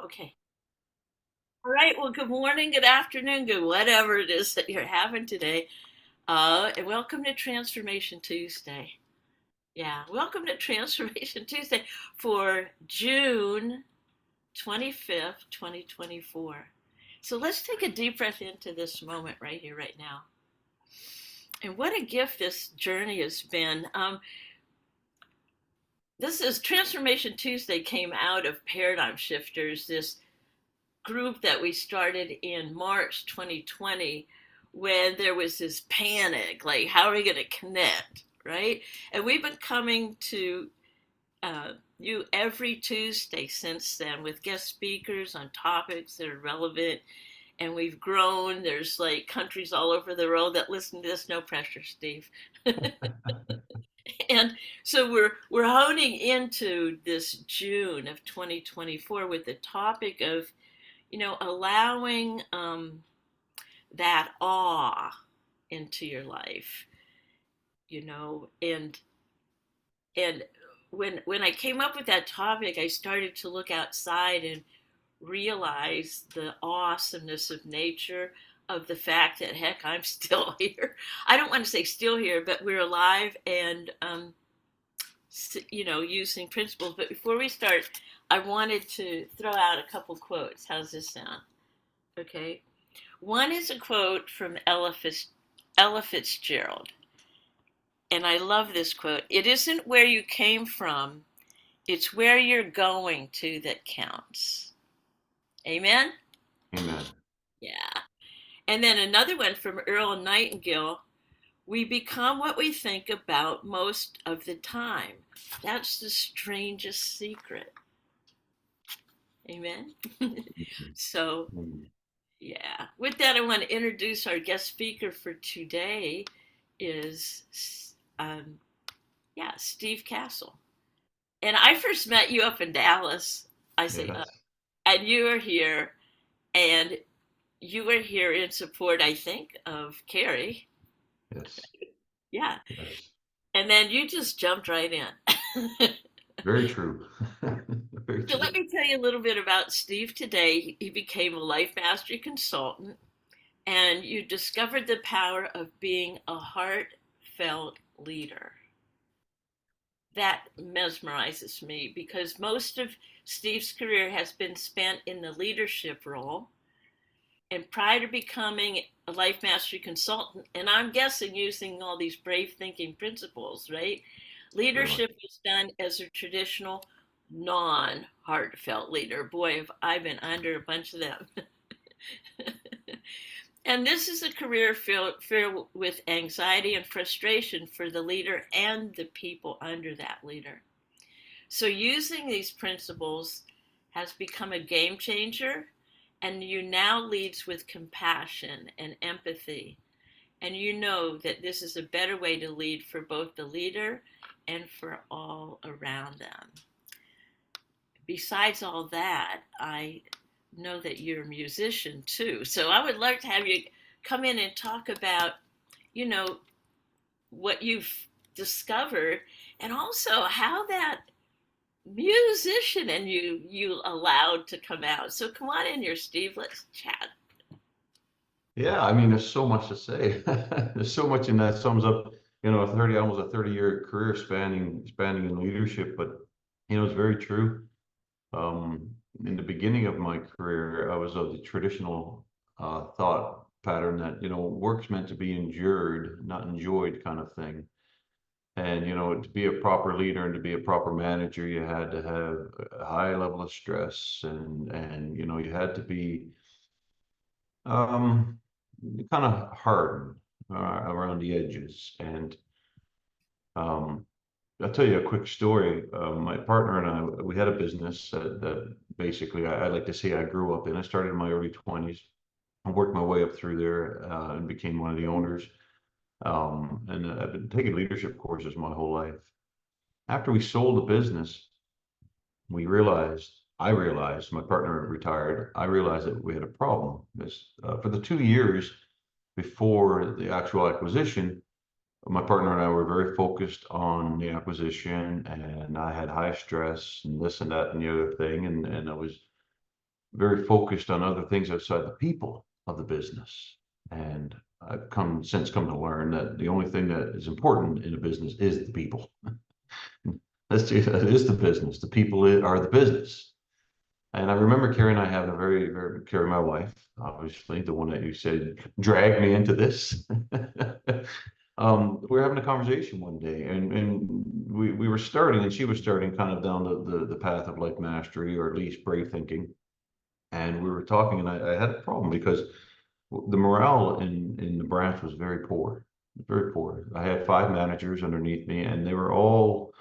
Okay. All right. Well, good morning, good afternoon, good whatever it is that you're having today. And welcome to Transformation Tuesday. Yeah, welcome to Transformation Tuesday for June 25th, 2024. So let's take a deep breath into this moment right here, right now. And what a gift this journey has been. This is Transformation Tuesday came out of Paradigm Shifters, this group that we started in March 2020 when there was this panic, like, how are we going to connect, right? And we've been coming to you every Tuesday since then with guest speakers on topics that are relevant. And we've grown. There's like countries all over the world that listen to this. No pressure, Steve. And so we're honing into this June of 2024 with the topic of allowing that awe into your life, and when I came up with that topic, I started to look outside and realize the awesomeness of nature, of the fact that heck, I'm still here. I don't want to say still here, but we're alive and using principles. But before we start, I wanted to throw out a couple quotes. How's this sound? Okay. One is a quote from Ella Fitzgerald. And I love this quote. It isn't where you came from, it's where you're going to that counts. Amen? Amen. Yeah. And then another one from Earl Nightingale. We become what we think about most of the time. That's the strangest secret. Amen? So, Amen. yeah. With that, I want to introduce our guest speaker for today is Steve Cassell. And I first met you up in Dallas. I say, Yes. and you were here, and you were here in support, I think, of Carrie. Yes. Yeah. Yes. And then you just jumped right in. Very true. Very So let true. me tell you a little bit about Steve today. He became a life mastery consultant, and you discovered the power of being a heartfelt leader. That mesmerizes me because most of Steve's career has been spent in the leadership role. And prior to becoming a life mastery consultant, and I'm guessing using all these brave thinking principles, right? Very much. Leadership was done as a traditional non heartfelt leader. Boy, have I been under a bunch of them. And this is a career filled with anxiety and frustration for the leader and the people under that leader. So, using these principles has become a game changer, and you now leads with compassion and empathy. And you know that this is a better way to lead for both the leader and for all around them. Besides all that, I know that you're a musician too. So I would love to have you come in and talk about, you know, what you've discovered and also how that musician and you allowed to come out. So come on in here, Steve. Let's chat. Yeah, I mean, there's so much to say. There's so much in that sums up, almost a 30-year career spanning in leadership. But it's very true. In the beginning of my career, I was of the traditional thought pattern that, work's meant to be endured, not enjoyed kind of thing. And, to be a proper leader and to be a proper manager, you had to have a high level of stress and, you had to be um, kind of hardened around the edges. And um, I'll tell you a quick story. My partner and I, we had a business that basically I like to say I grew up in. I started in my early 20s. I worked my way up through there and became one of the owners. And I've been taking leadership courses my whole life. After we sold the business, I realized, my partner retired, I realized that we had a problem. Because for the 2 years before the actual acquisition, my partner and I were very focused on the acquisition, and I had high stress and this and that and the other thing, and I was very focused on other things outside the people of the business. And I've since come to learn that the only thing that is important in a business is the people. That is the business. The people are the business. And I remember Carrie and I having a Carrie, my wife, obviously, the one that you said dragged me into this. We were having a conversation one day, and we were starting, and she was starting kind of down the path of like mastery, or at least brave thinking. And we were talking, and I had a problem because the morale in the branch was very poor, very poor. I had five managers underneath me, and they were all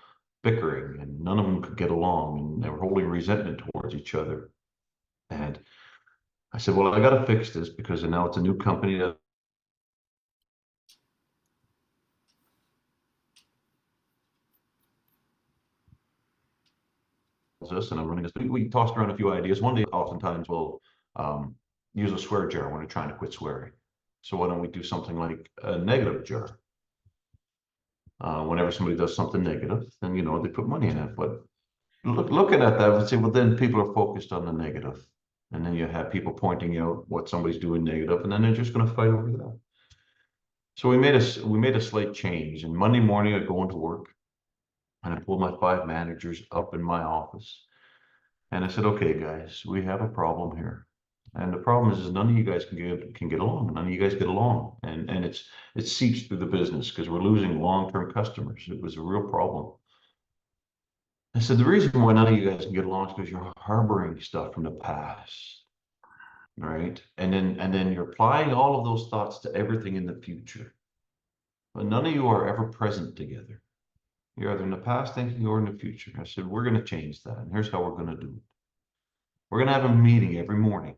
bickering, and none of them could get along, and they were holding resentment towards each other. And I said, well, I got to fix this because now it's a new company that tells us, and I'm running this. We tossed around a few ideas. One day, oftentimes, we'll um, use a swear jar when we're trying to quit swearing. So why don't we do something like a negative jar? Whenever somebody does something negative, then they put money in it. But looking at that, let's say, well, then people are focused on the negative, and then you have people pointing out what somebody's doing negative, and then they're just going to fight over that. So we made a slight change. And Monday morning, I go into work, and I pulled my five managers up in my office, and I said, "Okay, guys, we have a problem here." And the problem is none of you guys can get along. None of you guys get along, and it seeps through the business because we're losing long-term customers. It was a real problem. I said, the reason why none of you guys can get along is because you're harboring stuff from the past, right? And then you're applying all of those thoughts to everything in the future. But none of you are ever present together. You're either in the past thinking or in the future. I said, we're going to change that. And here's how we're going to do it. We're going to have a meeting every morning.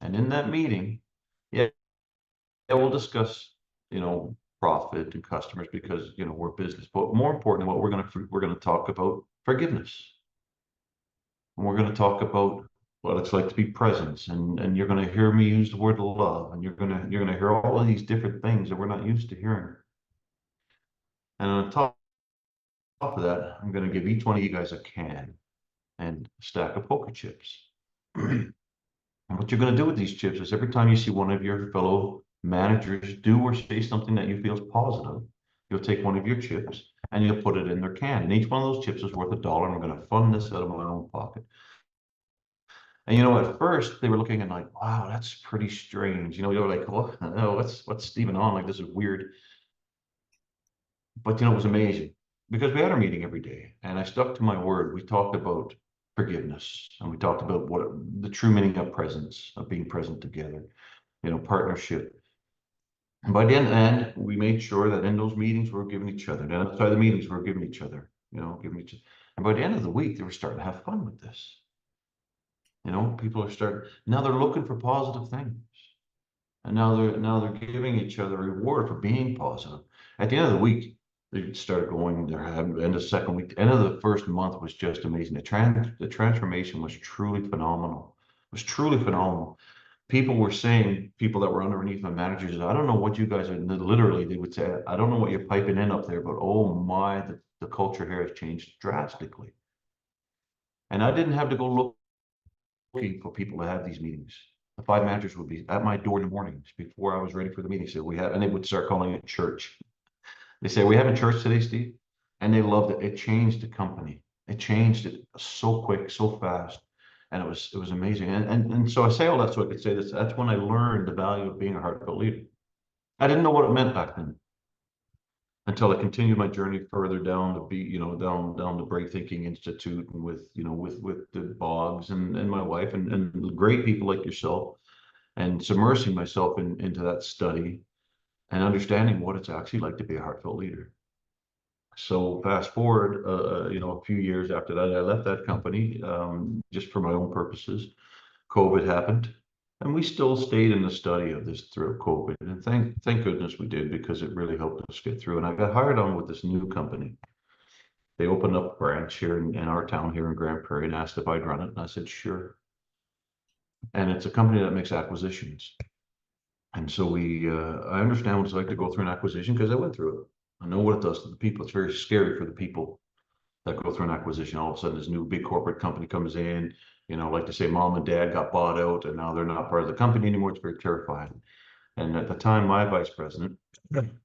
And in that meeting, yeah, we'll discuss, profit and customers because, we're business. But more importantly, what we're going to talk about forgiveness. And we're going to talk about what it's like to be present, and you're going to hear me use the word love, and you're going to hear all of these different things that we're not used to hearing. And on top of that, I'm going to give each one of you guys a can and a stack of poker chips. And what you're going to do with these chips is every time you see one of your fellow managers do or say something that you feel is positive, you'll take one of your chips and you'll put it in their can. And each one of those chips is worth $1, and I'm going to fund this out of my own pocket. And at first they were looking and like, wow, that's pretty strange. They were like, oh, no, what's Stephen on? Like, this is weird. But it was amazing because we had our meeting every day, and I stuck to my word. We talked about forgiveness, and we talked about what the true meaning of presence, of being present together, partnership. And by the end, we made sure that in those meetings we were giving each other. Then outside the meetings we were giving each other, giving each other. And by the end of the week, they were starting to have fun with this. People are starting now. They're looking for positive things, and now they're giving each other a reward for being positive. At the end of the week, they started going. They're having end of the second week. The end of the first month was just amazing. The transformation was truly phenomenal. It was truly phenomenal. People were saying, people that were underneath my managers, I don't know what you guys are. Literally, they would say, I don't know what you're piping in up there, but oh my, the culture here has changed drastically. And I didn't have to go looking for people to have these meetings. The five managers would be at my door in the mornings before I was ready for the meeting. So and they would start calling it church. They say, we having church today, Steve? And they loved it. It changed the company. It changed it so quick, so fast. And it was amazing. And so I say all that so I could say this. That's when I learned the value of being a heartfelt leader. I didn't know what it meant back then until I continued my journey further down down the Brave Thinking Institute, and with the Boggs and my wife and great people like yourself, and submersing myself into that study and understanding what it's actually like to be a heartfelt leader. So fast forward, a few years after that, I left that company just for my own purposes. COVID happened, and we still stayed in the study of this through COVID. And thank goodness we did, because it really helped us get through. And I got hired on with this new company. They opened up a branch here in our town here in Grand Prairie and asked if I'd run it. And I said, sure. And it's a company that makes acquisitions. And so I understand what it's like to go through an acquisition because I went through it. I know what it does to the people. It's very scary for the people that go through an acquisition. All of a sudden, this new big corporate company comes in. Like to say mom and dad got bought out and now they're not part of the company anymore. It's very terrifying. And at the time, my vice president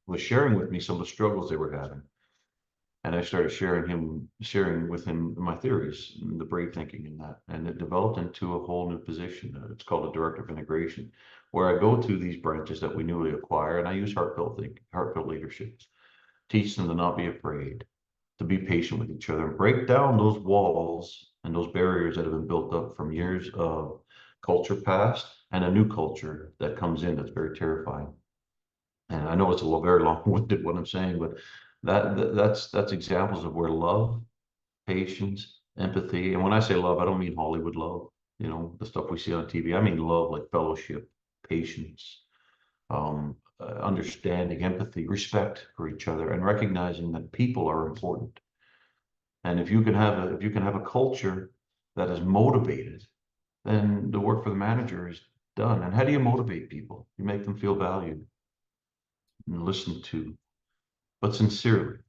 was sharing with me some of the struggles they were having. And I started sharing with him my theories, and the brave thinking in that. And it developed into a whole new position. It's called a director of integration, where I go to these branches that we newly acquire and I use heartfelt leadership, teach them to not be afraid, to be patient with each other and break down those walls and those barriers that have been built up from years of culture past and a new culture that comes in that's very terrifying. And I know it's a little very long-winded what I'm saying, but that's examples of where love, patience, empathy, and when I say love, I don't mean Hollywood love, the stuff we see on TV. I mean love like fellowship, patience, understanding, empathy, respect for each other, and recognizing that people are important. And if you can have a culture that is motivated, then the work for the manager is done. And how do you motivate people? You make them feel valued and listened to, but sincerely.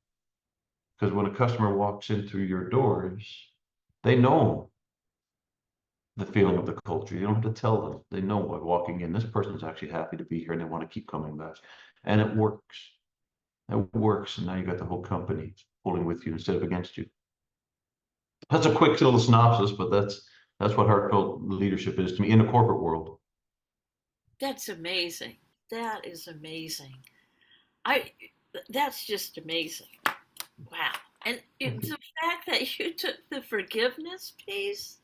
Because when a customer walks in through your doors, they know the feeling of the culture. You don't have to tell them. They know by walking in, this person's actually happy to be here and they want to keep coming back. And it works. It works. And now you got the whole company pulling with you instead of against you. That's a quick little synopsis, but that's what heartfelt leadership is to me in the corporate world. That's amazing. That is amazing. I that's just amazing. Wow. And the fact that you took the forgiveness piece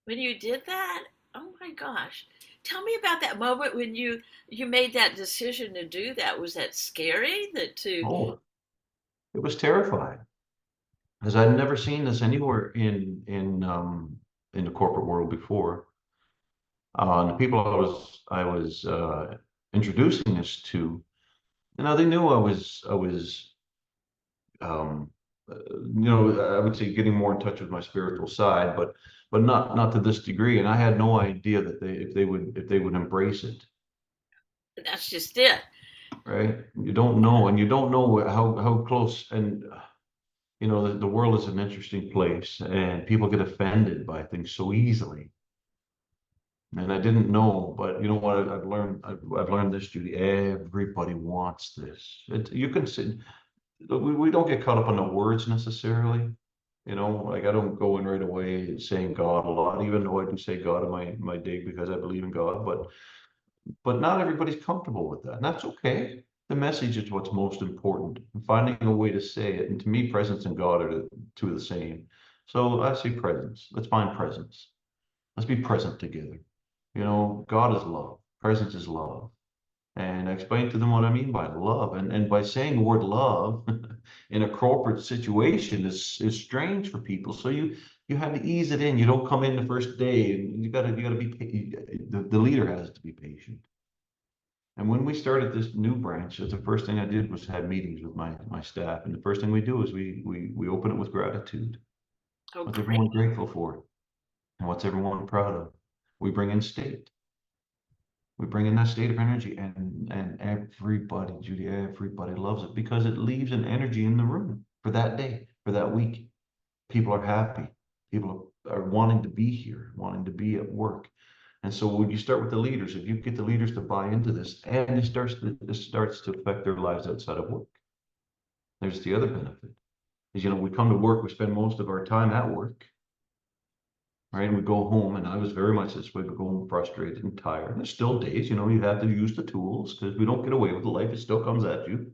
when you did that, oh my gosh. Tell me about that moment when you made that decision to do that. Was that scary? That to Oh, it was terrifying because I'd never seen this anywhere in the corporate world before. And the people I was introducing this to, they knew I was um, I would say getting more in touch with my spiritual side, but not to this degree. And I had no idea that if they would embrace it, that's just it. right? You don't know, and you don't know how close. And the world is an interesting place, and people get offended by things so easily. And I didn't know, but you know what? I've learned this, Judy. Everybody wants this. You can see we don't get caught up on the words necessarily. Like I don't go in right away saying God a lot, even though I do say God in my day because I believe in God. But not everybody's comfortable with that, and that's okay. The message is what's most important, and finding a way to say it. And to me, presence and God are two of the same. So I say presence. Let's find presence. Let's be present together. God is love. Presence is love. And I explained to them what I mean by love. And by saying the word love in a corporate situation is strange for people. So you have to ease it in. You don't come in the first day and you gotta be the leader has to be patient. And when we started this new branch, the first thing I did was have meetings with my staff. And the first thing we do is we open it with gratitude. Oh, What's great. everyone grateful for? And what's everyone proud of? We bring in state. We bring in that state of energy, and everybody, Judy, everybody loves it because it leaves an energy in the room for that day, for that week. People are happy. People are wanting to be here, wanting to be at work. And so when you start with the leaders, if you get the leaders to buy into this, and it starts to affect their lives outside of work. There's the other benefit is, we come to work, we spend most of our time at work, right? And we go home, and I was very much this way. We go home frustrated and tired. And there's still days, you have to use the tools because we don't get away with the life. It still comes at you,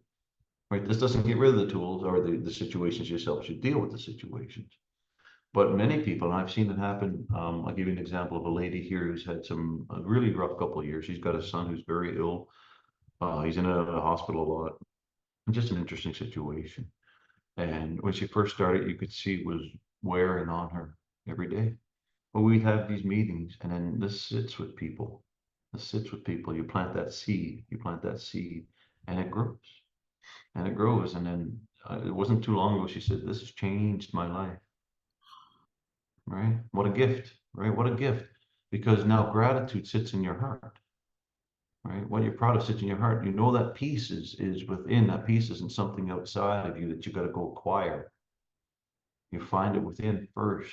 right? This doesn't get rid of the tools or the situations yourself. You deal with the situations. But many people, and I've seen it happen. I'll give you an example of a lady here who's had some a really rough couple of years. She's got a son who's very ill. He's in a hospital a lot. Just an interesting situation. And when she first started, you could see it was wearing on her every day. But we have these meetings, and then this sits with people. This sits with people. You plant that seed. You plant that seed, and it grows, and it grows. And then it wasn't too long ago. She said, "This has changed my life." Right? What a gift! Right? What a gift! Because now gratitude sits in your heart. Right? What you're proud of sits in your heart. You know that peace is within. That peace isn't something outside of you that you got to go acquire. You find it within first.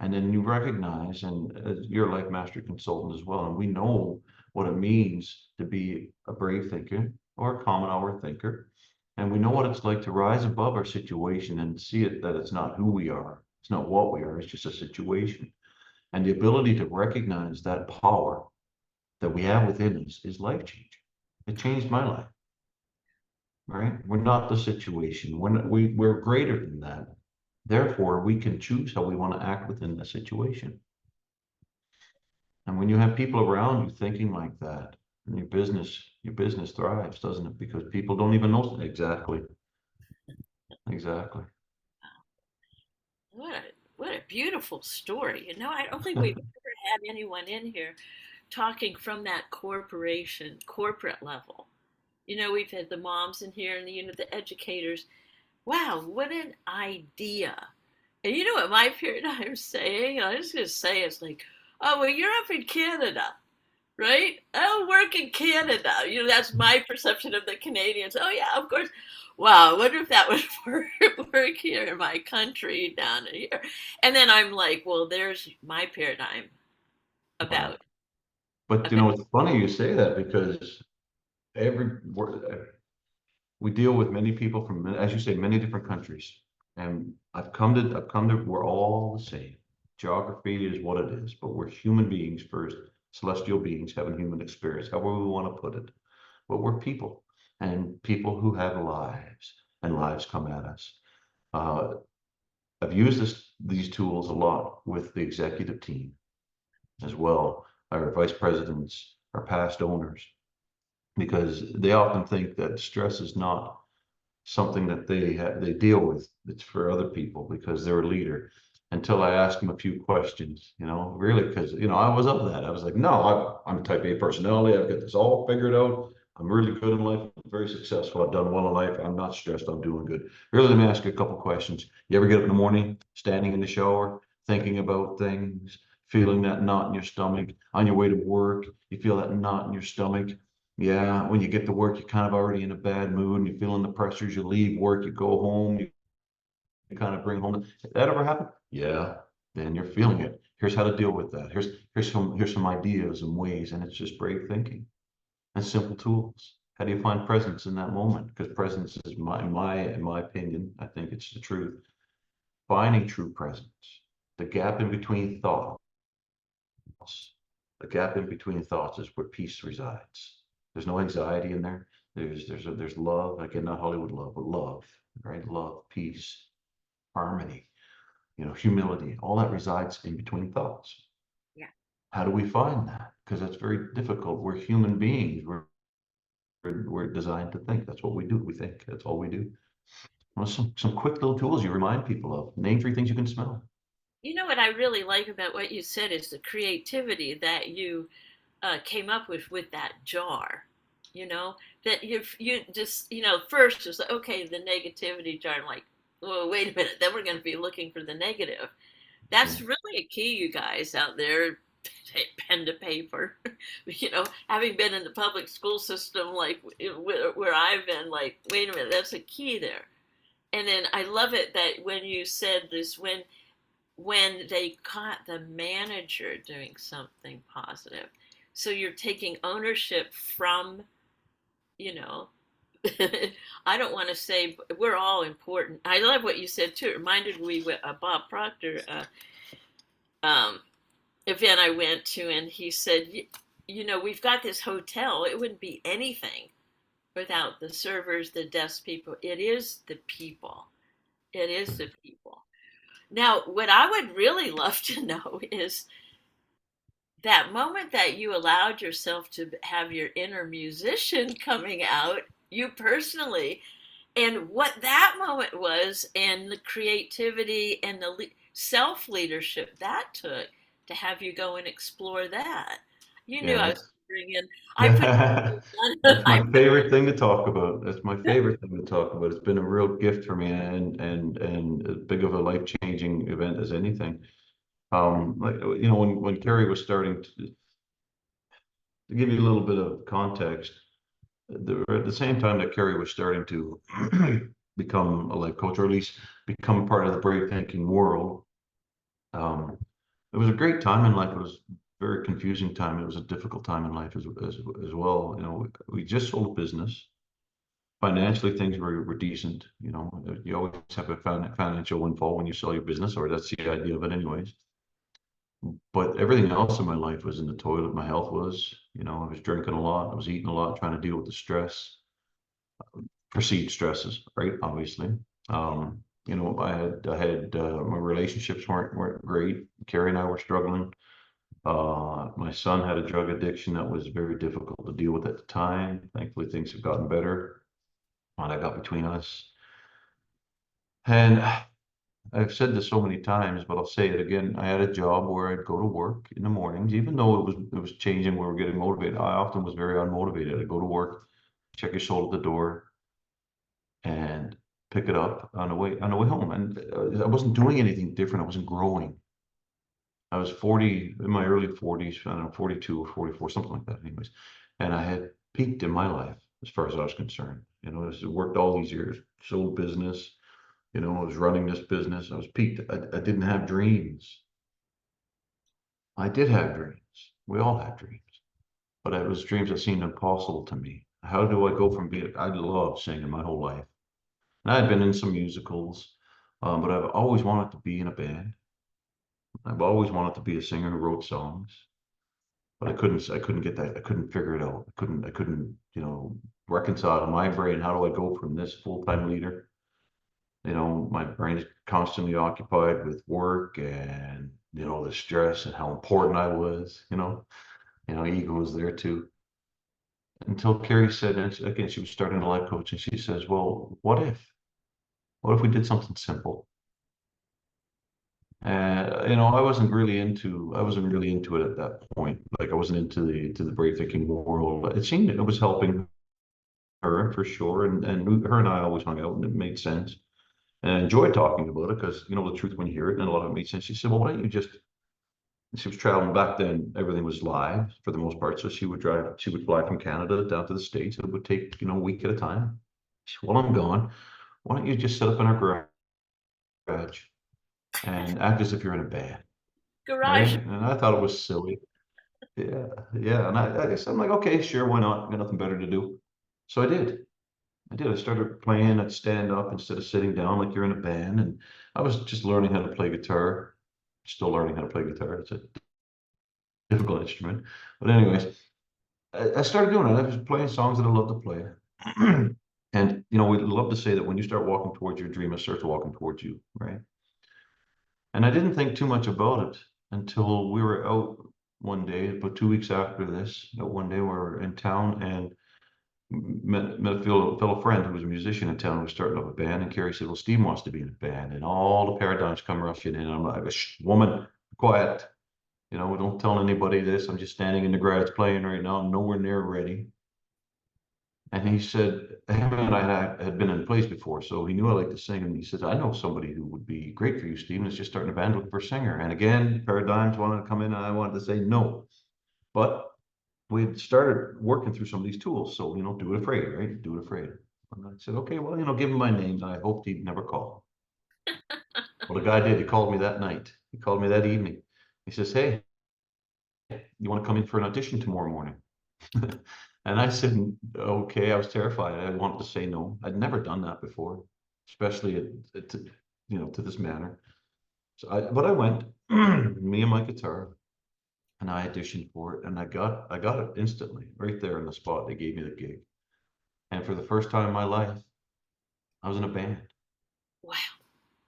And then you recognize, and you're a life mastery consultant as well, and we know what it means to be a brave thinker or a common hour thinker. And we know what it's like to rise above our situation and see it that it's not who we are. It's not what we are. It's just a situation. And the ability to recognize that power that we have within us is life changing. It changed my life, right? We're not the situation. We're greater than that. Therefore, we can choose how we want to act within the situation. And when you have people around you thinking like that, and your business thrives, doesn't it? Because people don't even know exactly, exactly. What a what a beautiful story. I don't think we've ever had anyone in here talking from that corporate level. We've had the moms in here and the educators. Wow, what an idea. And you know what my paradigm's saying? I'm just gonna say it's like, oh well, you're up in Canada, right? Oh, work in Canada. That's my perception of the Canadians. Oh yeah, of course. Wow, I wonder if that would work here in my country down here. And then I'm like, well, there's my paradigm Wow. about But about it's funny you say that because every we deal with many people from, as you say, many different countries. And I've come to, we're all the same. Geography is what it is, but we're human beings first, celestial beings having human experience, however we want to put it. But we're people and people who have lives and lives come at us. Uh, I've used these tools a lot with the executive team as well, our vice presidents, our past owners, because they often think that stress is not something that they deal with. It's for other people because they're a leader. Until I asked them a few questions, really, because I was of that. I was like, no, I'm a type A personality. I've got this all figured out. I'm really good in life. I'm very successful. I've done well in life. I'm not stressed. I'm doing good. Really, let me ask you a couple questions. You ever get up in the morning, standing in the shower, thinking about things, feeling that knot in your stomach on your way to work? You feel that knot in your stomach. Yeah, when you get to work, you're kind of already in a bad mood and you're feeling the pressures. You leave work, you go home, you kind of bring home. Did that ever happen? Yeah, then you're feeling it. Here's how to deal with that. Here's some ideas and ways, and it's just brave thinking and simple tools. How do you find presence in that moment? Because presence is in my opinion, I think it's the truth. Finding true presence, the gap in between thoughts. The gap in between thoughts is where peace resides. There's no anxiety in there. There's love. Again, not Hollywood love, but love, right? Love, peace, harmony, humility. All that resides in between thoughts. yeah. How do we find that? Because that's very difficult. We're human beings. We're designed to think. That's what we do. We think. That's all we do. Well, some quick little tools you remind people of. Name three things you can smell. What I really like about what you said is the creativity that you came up with that jar. You know that you just first it's like, okay, the negativity jar. I'm like, well, wait a minute. Then we're going to be looking for the negative. Yeah. That's really a key, you guys out there. Pen to paper. Having been in the public school system, like where I've been, like, wait a minute, that's a key there. And then I love it that when you said this, when they caught the manager doing something positive, so you're taking ownership from, you know, I don't want to say we're all important. I love what you said too. It reminded me with Bob Proctor um, event I went to, and he said, we've got this hotel. It wouldn't be anything without the servers, the desk people. It is the people. It is the people. Now, what I would really love to know is that moment that you allowed yourself to have your inner musician coming out, you personally, and what that moment was, and the creativity and the self leadership that took to have you go and explore that. You knew Yeah, I was that's bringing in. I put. that's I my put. favorite thing to talk about. That's my favorite thing to talk about. It's been a real gift for me and as big of a life-changing event as anything. Like when Kerry was starting to give you a little bit of context, at the same time that Kerry was starting to become a life coach, or at least become part of the brave thinking world. it was a great time in life. It was a very confusing time. It was a difficult time in life as well. You know, we just sold a business. Financially, things were decent. You know, you always have a financial windfall when you sell your business, or that's the idea of it, anyways. But everything else in my life was in the toilet. My health was, you know, I was drinking a lot. I was eating a lot, trying to deal with the stress, perceived stresses, right? Obviously. You know, my relationships weren't great. Carrie and I were struggling. My son had a drug addiction that was very difficult to deal with at the time. Thankfully, things have gotten better when I got between us. And I've said this so many times, but I'll say it again. I had a job where I'd go to work in the mornings, even though it was changing, we were getting motivated. I often was very unmotivated. I'd go to work, check your soul at the door, and pick it up on the way home. And I wasn't doing anything different. I wasn't growing. I was 40 in my early 40s, I don't know, 42 or 44, something like that, anyways. And I had peaked in my life as far as I was concerned. You know, I worked all these years, sold business, you know, I was running this business. I was peaked. I didn't have dreams. I did have dreams. We all had dreams, but it was dreams that seemed impossible to me. How do I go from being, I loved singing my whole life. And I had been in some musicals, but I've always wanted to be in a band. I've always wanted to be a singer who wrote songs, but I couldn't get that. I couldn't figure it out. I couldn't, you know, reconcile in my brain. How do I go from this full-time leader? You know, my brain is constantly occupied with work and, you know, the stress and how important I was, ego was there too. Until Carrie said, and again, she was starting a life coach and she says, well, what if we did something simple? You know, I wasn't really into it at that point. Like I wasn't into the break thinking world. It seemed it was helping her for sure. And her and I always hung out and it made sense. And I enjoyed talking about it because, you know, the truth when you hear it and a lot of it made sense. She said, well, why don't you just, she was traveling back then, everything was live for the most part. So she would fly from Canada down to the States. It would take, you know, a week at a time. She said, well, I'm gone. Why don't you just set up in our garage and act as if you're in a band, right? Garage. And I thought it was silly. Yeah, yeah. And I guess I'm like, okay, sure, why not? Got nothing better to do. So I did. I did. I started playing. I'd stand up instead of sitting down like you're in a band. And I was just learning how to play guitar, still learning how to play guitar. It's a difficult instrument. But anyways, I started doing it. I was playing songs that I love to play. And, you know, we love to say that when you start walking towards your dream, it starts walking towards you, right? And I didn't think too much about it until we were out one day, about 2 weeks after this. One day we were in town and met a fellow friend who was a musician in town who was starting up a band. And Carrie said, well, Steve wants to be in a band. And all the paradigms come rushing in. And I'm like, shh, woman, quiet. You know, don't tell anybody this. I'm just standing in the garage playing right now. I'm nowhere near ready. And he said, him and I had been in plays before, so he knew I liked to sing. And he says, I know somebody who would be great for you, Stephen. It's just starting a band looking for a singer. And again, paradigms wanted to come in, and I wanted to say no. But we'd started working through some of these tools. So, you know, do it afraid, right? Do it afraid. And I said, okay, well, you know, give him my name. And I hoped he'd never call. Well, the guy did. He called me that night. He called me that evening. He says, hey, you want to come in for an audition tomorrow morning? And I said, okay, I was terrified. I wanted to say no. I'd never done that before, especially to this manner. But I went, me and my guitar, and I auditioned for it, and I got it instantly, right there in the spot. They gave me the gig. And for the first time in my life, I was in a band. Wow.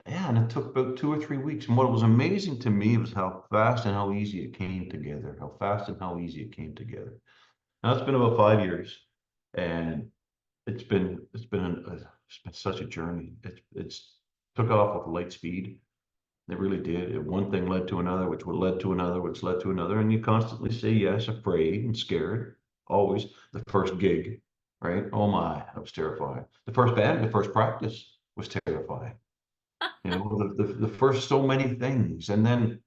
Yeah, and it took about 2 or 3 weeks. And what was amazing to me was how fast and how easy it came together. How fast and how easy it came together. Now it's been about 5 years, and it's been such a journey. It's took off with light speed. It really did. One thing led to another, which would led to another, which led to another, and you constantly say yes, afraid and scared. Always the first gig, right? Oh my, I was terrified. The first band, the first practice was terrifying. You know, the first so many things, and then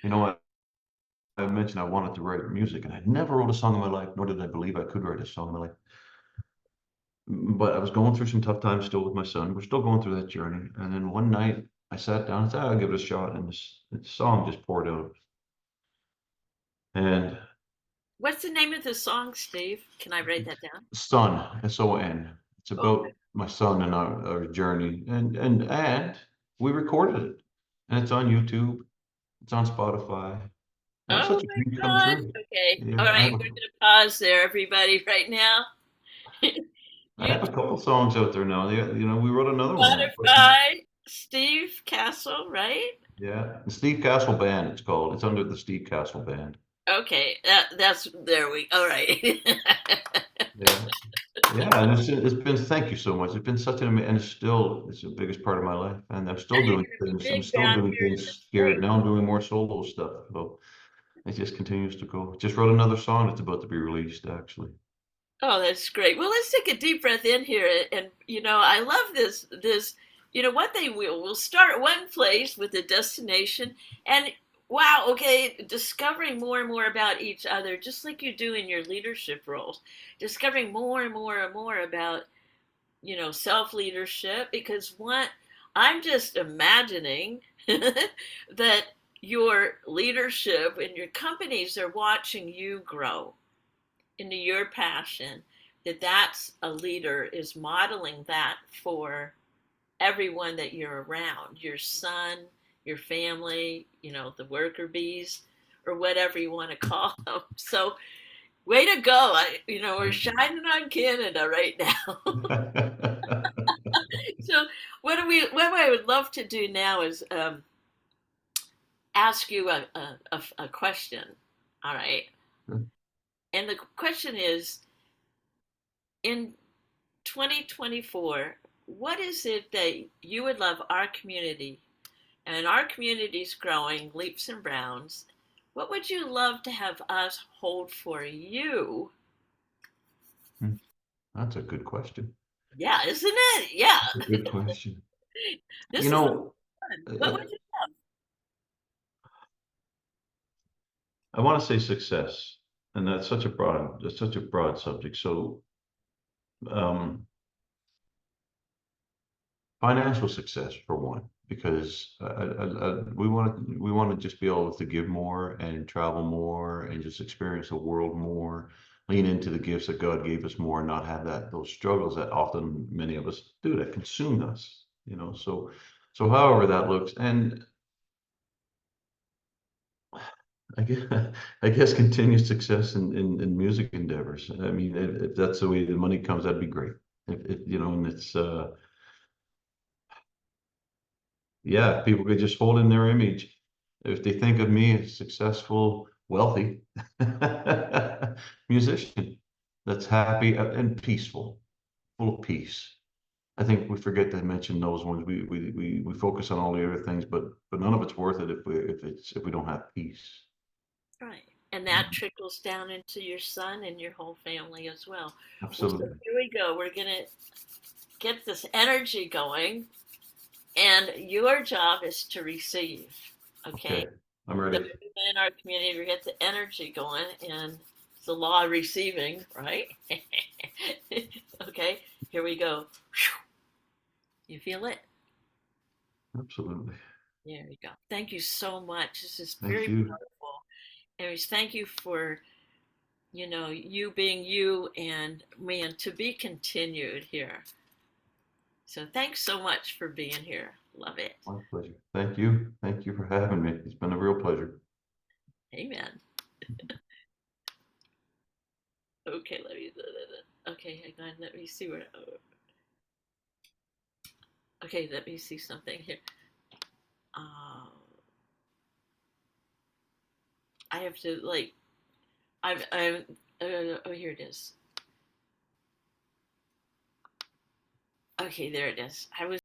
you know, I mentioned I wanted to write music, and I never wrote a song in my life, nor did I believe I could write a song in my life. But I was going through some tough times still with my son. We're still going through that journey. And then one night I sat down and said, I'll give it a shot. And this song just poured out. And What's the name of the song, Steve? Can I write that down? Son, S-O-N. It's Okay. about my son and our journey. And we recorded it. And it's on YouTube. It's on Spotify. That was Oh such a my dream come God. true. Okay. Yeah, All right. We're going to pause there, everybody, right now. I have YouTube, a couple songs out there now. Yeah, we wrote another one. Spotify, Steve Cassell, right? Yeah, the Steve Cassell Band. It's called. It's under the Steve Cassell Band. Okay. That's there we. All right. Yeah, yeah, and it's been. Thank you so much. It's been such and it's the biggest part of my life, and I'm And still you're doing going to be things. I'm big still down doing here in the things here. States. Now I'm doing more solo stuff. So it just continues to go. Just wrote another song that's about to be released, actually. Oh, that's great. Well, let's take a deep breath in here, and I love this. What they will. We'll start at one place with a destination, and wow, okay, discovering more and more about each other, just like you do in your leadership roles, discovering more and more and more about self leadership. Because what I'm just imagining that your leadership and your companies are watching you grow into your passion, that's a leader is modeling that for everyone that you're around, your son, your family, the worker bees, or whatever you want to call them. So way to go. We're Thank shining on Canada right now. you. So what I would love to do now is ask you a question. All right. And the question is, in 2024, what is it that you would love our community, and our community is growing leaps and bounds, what would you love to have us hold for you? That's a good question. Yeah, isn't it? Yeah, That's a good question. You this is know, fun. What would uh, you I want to say success, and that's such a broad subject. So, um, financial success for one, because we want to just be able to give more and travel more and just experience the world more, lean into the gifts that God gave us more, and not have those struggles that often many of us do that consume us. So however that looks, and I guess I guess continued success in music endeavors. I mean, if that's the way the money comes, that'd be great. And it's yeah, if people could just hold in their image. If they think of me as successful, wealthy musician that's happy and peaceful, full of peace. I think we forget to mention those ones. We focus on all the other things, but none of it's worth it if we don't have peace. right? And that trickles down into your son and your whole family as well. Well, so Absolutely. here we go. We're gonna get this energy going, and your job is to receive. Okay. Okay, I'm So ready. in our community, we get the energy going, and it's the law of receiving, right? Okay, here we go. You feel it? Absolutely. There we go. Thank you so much. This is Thank very you. powerful. Anyways, thank you for you being you, and man, to be continued here. So thanks so much for being here. Love it. My pleasure. Thank you. Thank you for having me. It's been a real pleasure. Amen. Okay, let me. Okay, hang on. Let me see where. Okay, let me see something here. Um, I have to like. I'm. Oh, here it is. Okay, there it is. I was